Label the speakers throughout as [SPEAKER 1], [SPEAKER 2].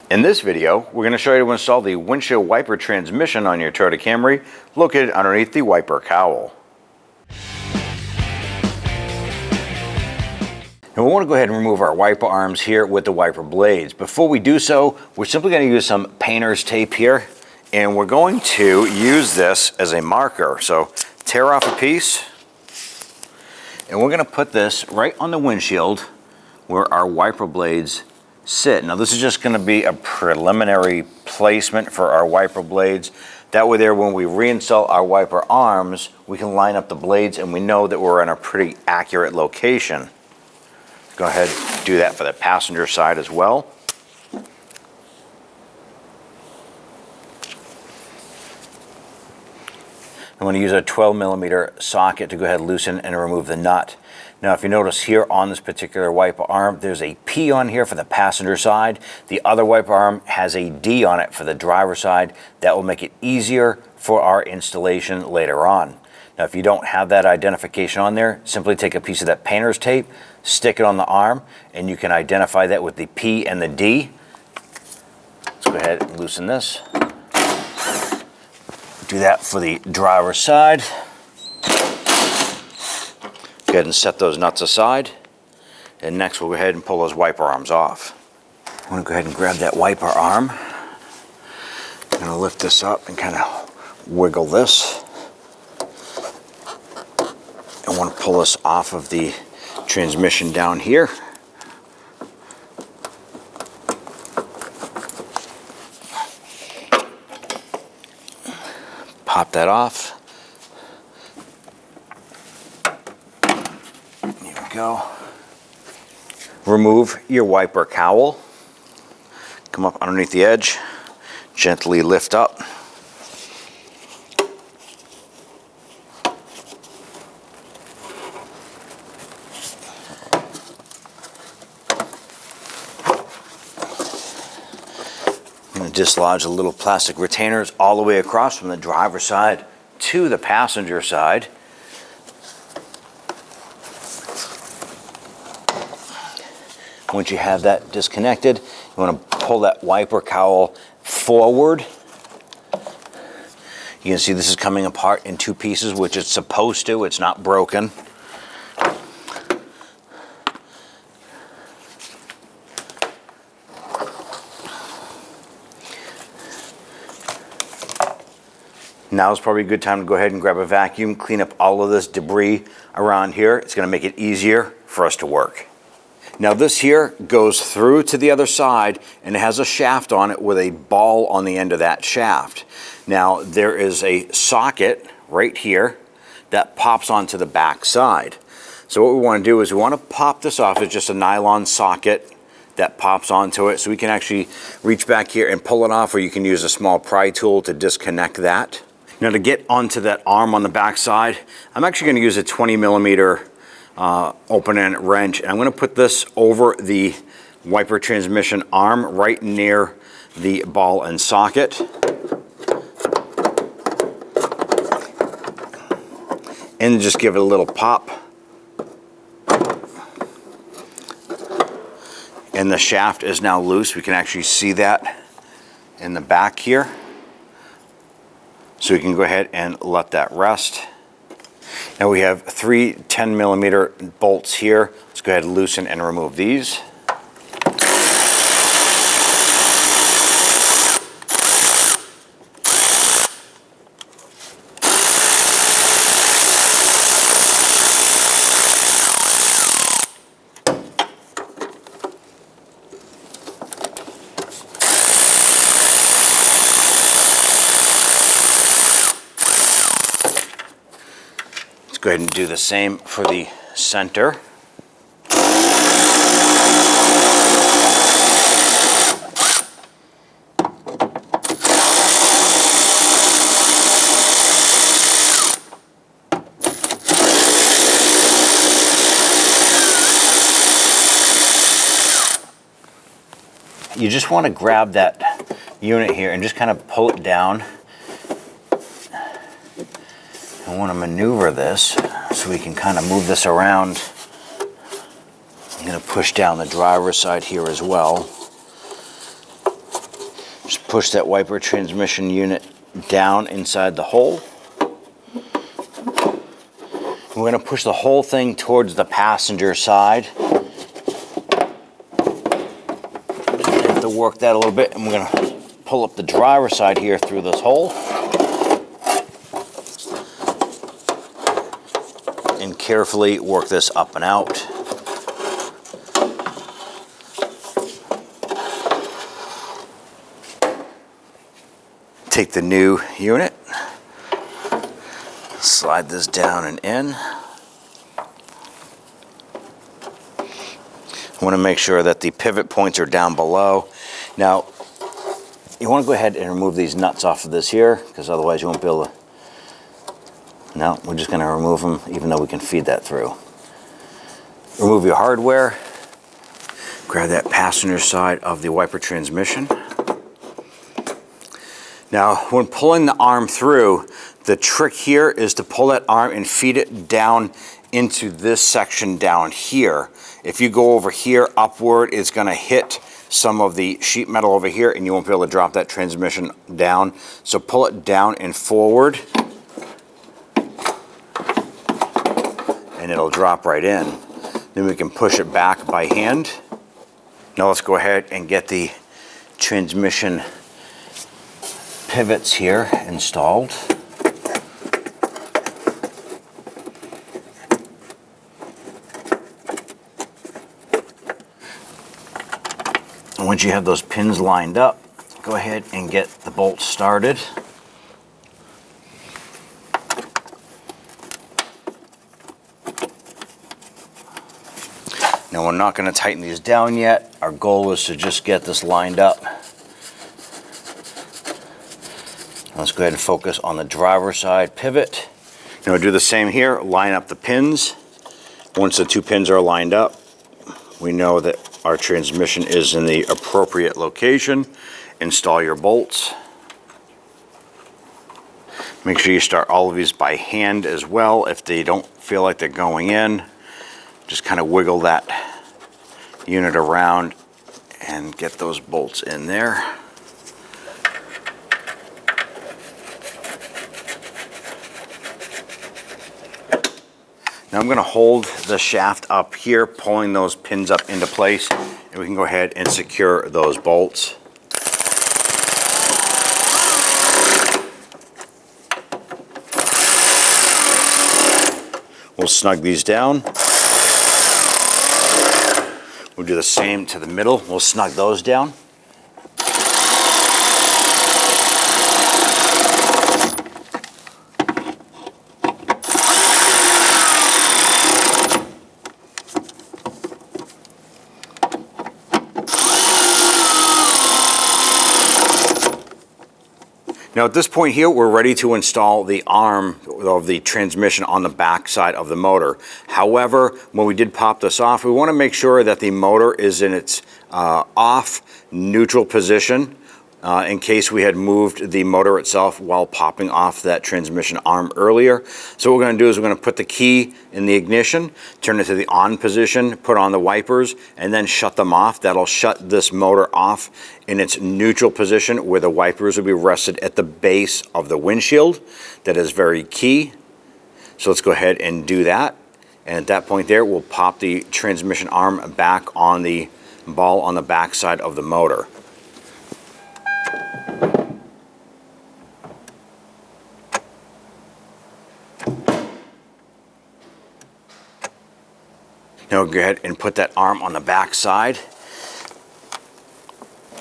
[SPEAKER 1] In this video, we're going to show you how to install the windshield wiper transmission on your Toyota Camry located underneath the wiper cowl. And we want to go ahead and remove our wiper arms here with the wiper blades. Before we do so, we're simply going to use some painter's tape here, and we're going to use this as a marker. So tear off a piece, and we're going to put this right on the windshield where our wiper blades sit. Now this is just going to be a preliminary placement for our wiper blades. That way there, when we reinstall our wiper arms, we can line up the blades and we know that we're in a pretty accurate location. Go ahead and do that for the passenger side as well. I'm going to use a 12mm socket to go ahead and loosen and remove the nut. Now if you notice here on this particular wiper arm, there's a P on here for the passenger side. The other wiper arm has a D on it for the driver side. That will make it easier for our installation later on. Now if you don't have that identification on there, simply take a piece of that painter's tape, stick it on the arm, and you can identify that with the P and the D. Let's go ahead and loosen this. Do that for the driver's side. Go ahead and set those nuts aside. And next we'll go ahead and pull those wiper arms off. I'm going to go ahead and grab that wiper arm. I'm going to lift this up and kind of wiggle this. I want to pull this off of the transmission down here. Pop that off. Here we go. Remove your wiper cowl. Come up underneath the edge. Gently lift up. Dislodge the little plastic retainers all the way across from the driver's side to the passenger side. Once you have that disconnected, you want to pull that wiper cowl forward. You can see this is coming apart in two pieces, which it's supposed to. It's not broken. Now is probably a good time to go ahead and grab a vacuum, clean up all of this debris around here. It's going to make it easier for us to work. Now this here goes through to the other side and it has a shaft on it with a ball on the end of that shaft. Now there is a socket right here that pops onto the back side. So what we want to do is we want to pop this off. It's just a nylon socket that pops onto it. So we can actually reach back here and pull it off, or you can use a small pry tool to disconnect that. Now to get onto that arm on the back side, I'm actually going to use a 20mm open-end wrench, and I'm going to put this over the wiper transmission arm right near the ball and socket. And just give it a little pop. And the shaft is now loose. We can actually see that in the back here. So we can go ahead and let that rest. Now we have three 10mm bolts here. Let's go ahead and loosen and remove these. Go ahead and do the same for the center. You just want to grab that unit here and just kind of pull it down. I want to maneuver this so we can kind of move this around. I'm going to push down the driver's side here as well. Just push that wiper transmission unit down inside the hole. We're going to push the whole thing towards the passenger side. Have to work that a little bit, and we're going to pull up the driver's side here through this hole. And carefully work this up and out. Take the new unit, slide this down and in. I want to make sure that the pivot points are down below. Now, you want to go ahead and remove these nuts off of this here, because otherwise you won't be able to. No, we're just going to remove them, even though we can feed that through. Remove your hardware. Grab that passenger side of the wiper transmission. Now, when pulling the arm through, the trick here is to pull that arm and feed it down into this section down here. If you go over here upward, it's going to hit some of the sheet metal over here, and you won't be able to drop that transmission down. So pull it down and forward, and it'll drop right in. Then we can push it back by hand. Now let's go ahead and get the transmission pivots here installed. And once you have those pins lined up, go ahead and get the bolts started. Now we're not going to tighten these down yet. Our goal is to just get this lined up. Let's go ahead and focus on the driver's side pivot. Now we'll do the same here, line up the pins. Once the two pins are lined up, we know that our transmission is in the appropriate location. Install your bolts. Make sure you start all of these by hand as well. If they don't feel like they're going in, just kind of wiggle that unit around and get those bolts in there. Now I'm going to hold the shaft up here, pulling those pins up into place, and we can go ahead and secure those bolts. We'll snug these down. We'll do the same to the middle. We'll snug those down. Now at this point here, we're ready to install the arm of the transmission on the back side of the motor. However, when we did pop this off, we want to make sure that the motor is in its off neutral position in case we had moved the motor itself while popping off that transmission arm earlier. So what we're going to do is we're going to put the key in the ignition, turn it to the on position, put on the wipers, and then shut them off. That'll shut this motor off in its neutral position where the wipers will be rested at the base of the windshield. That is very key. So let's go ahead and do that. And at that point there, we'll pop the transmission arm back on the ball on the back side of the motor. Now we'll go ahead and put that arm on the back side.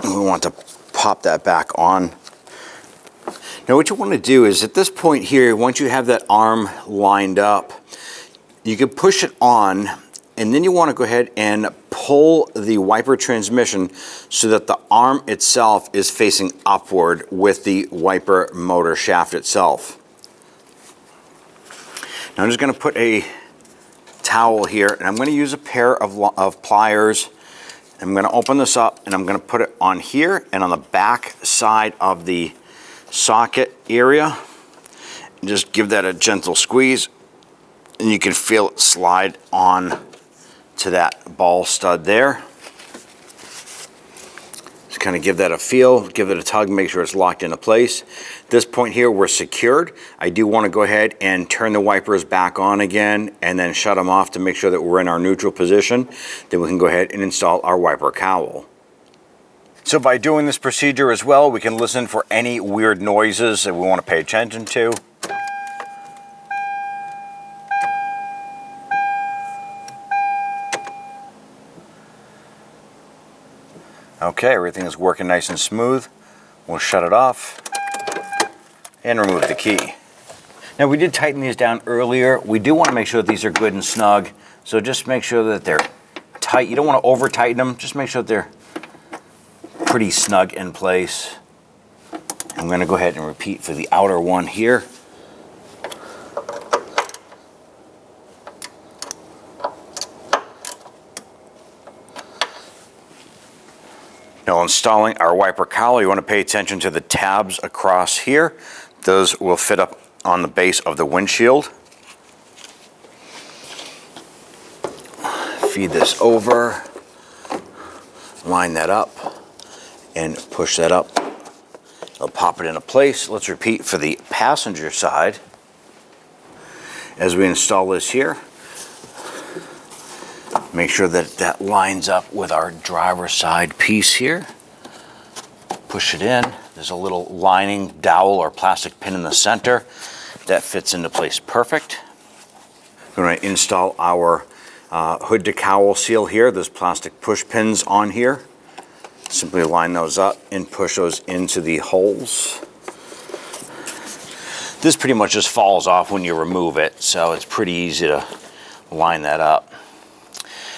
[SPEAKER 1] And we want to pop that back on. Now what you want to do is at this point here, once you have that arm lined up, you can push it on, and then you want to go ahead and pull the wiper transmission so that the arm itself is facing upward with the wiper motor shaft itself. Now I'm just going to put a towel here, and I'm going to use a pair of pliers. I'm going to open this up, and I'm going to put it on here and on the back side of the socket area. And just give that a gentle squeeze, and you can feel it slide on to that ball stud there. Just kind of give that a feel, give it a tug, make sure it's locked into place. This point here, we're secured. I do want to go ahead and turn the wipers back on again and then shut them off to make sure that we're in our neutral position. Then we can go ahead and install our wiper cowl. So by doing this procedure as well, we can listen for any weird noises that we want to pay attention to. Okay, everything is working nice and smooth. We'll shut it off and remove the key. Now we did tighten these down earlier. We do want to make sure that these are good and snug. So just make sure that they're tight. You don't want to over tighten them. Just make sure that they're pretty snug in place. I'm going to go ahead and repeat for the outer one here. Now installing our wiper cowl, you want to pay attention to the tabs across here. Those will fit up on the base of the windshield. Feed this over, line that up, and push that up. It'll pop it into place. Let's repeat for the passenger side. As we install this here, make sure that that lines up with our driver's side piece here. Push it in. There's a little lining dowel or plastic pin in the center. That fits into place perfect. We're going to install our hood to cowl seal here. There's plastic push pins on here. Simply line those up and push those into the holes. This pretty much just falls off when you remove it, so it's pretty easy to line that up.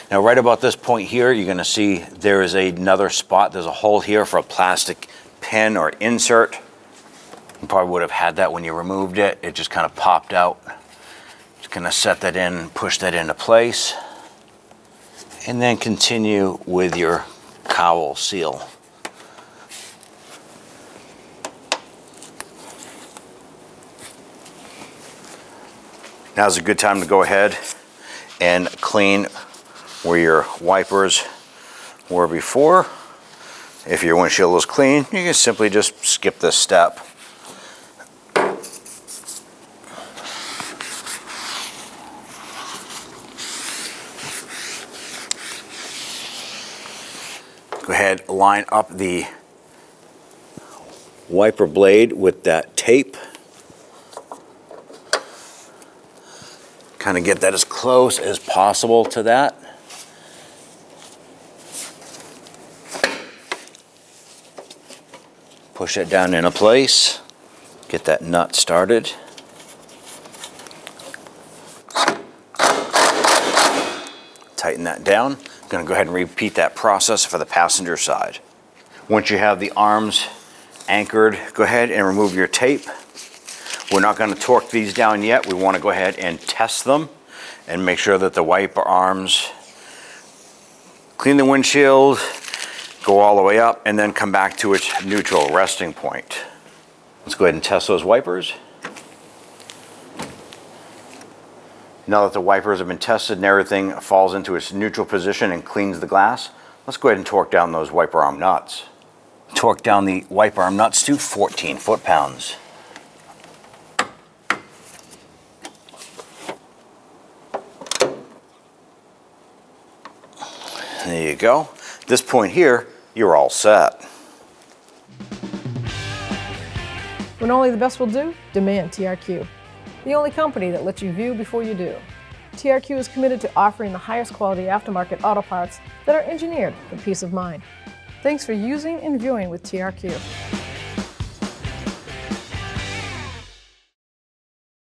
[SPEAKER 1] Now right about this point here, you're going to see there is another spot. There's a hole here for a plastic pin or insert. You probably would have had that when you removed it. It just kind of popped out. Just going to set that in, push that into place, and then continue with your cowl seal. Now's a good time to go ahead and clean where your wipers were before. If your windshield is clean, you can simply just skip this step. Go ahead, line up the wiper blade with that tape. Kind of get that as close as possible to that. Push it down into place. Get that nut started. Tighten that down. I'm going to go ahead and repeat that process for the passenger side. Once you have the arms anchored, go ahead and remove your tape. We're not going to torque these down yet. We want to go ahead and test them and make sure that the wiper arms clean the windshield, go all the way up, and then come back to its neutral resting point. Let's go ahead and test those wipers. Now that the wipers have been tested and everything falls into its neutral position and cleans the glass, let's go ahead and torque down those wiper arm nuts. Torque down the wiper arm nuts to 14 foot-pounds. There you go. At this point here, you're all set.
[SPEAKER 2] When only the best will do, demand TRQ. The only company that lets you view before you do. TRQ is committed to offering the highest quality aftermarket auto parts that are engineered for peace of mind. Thanks for using and viewing with TRQ.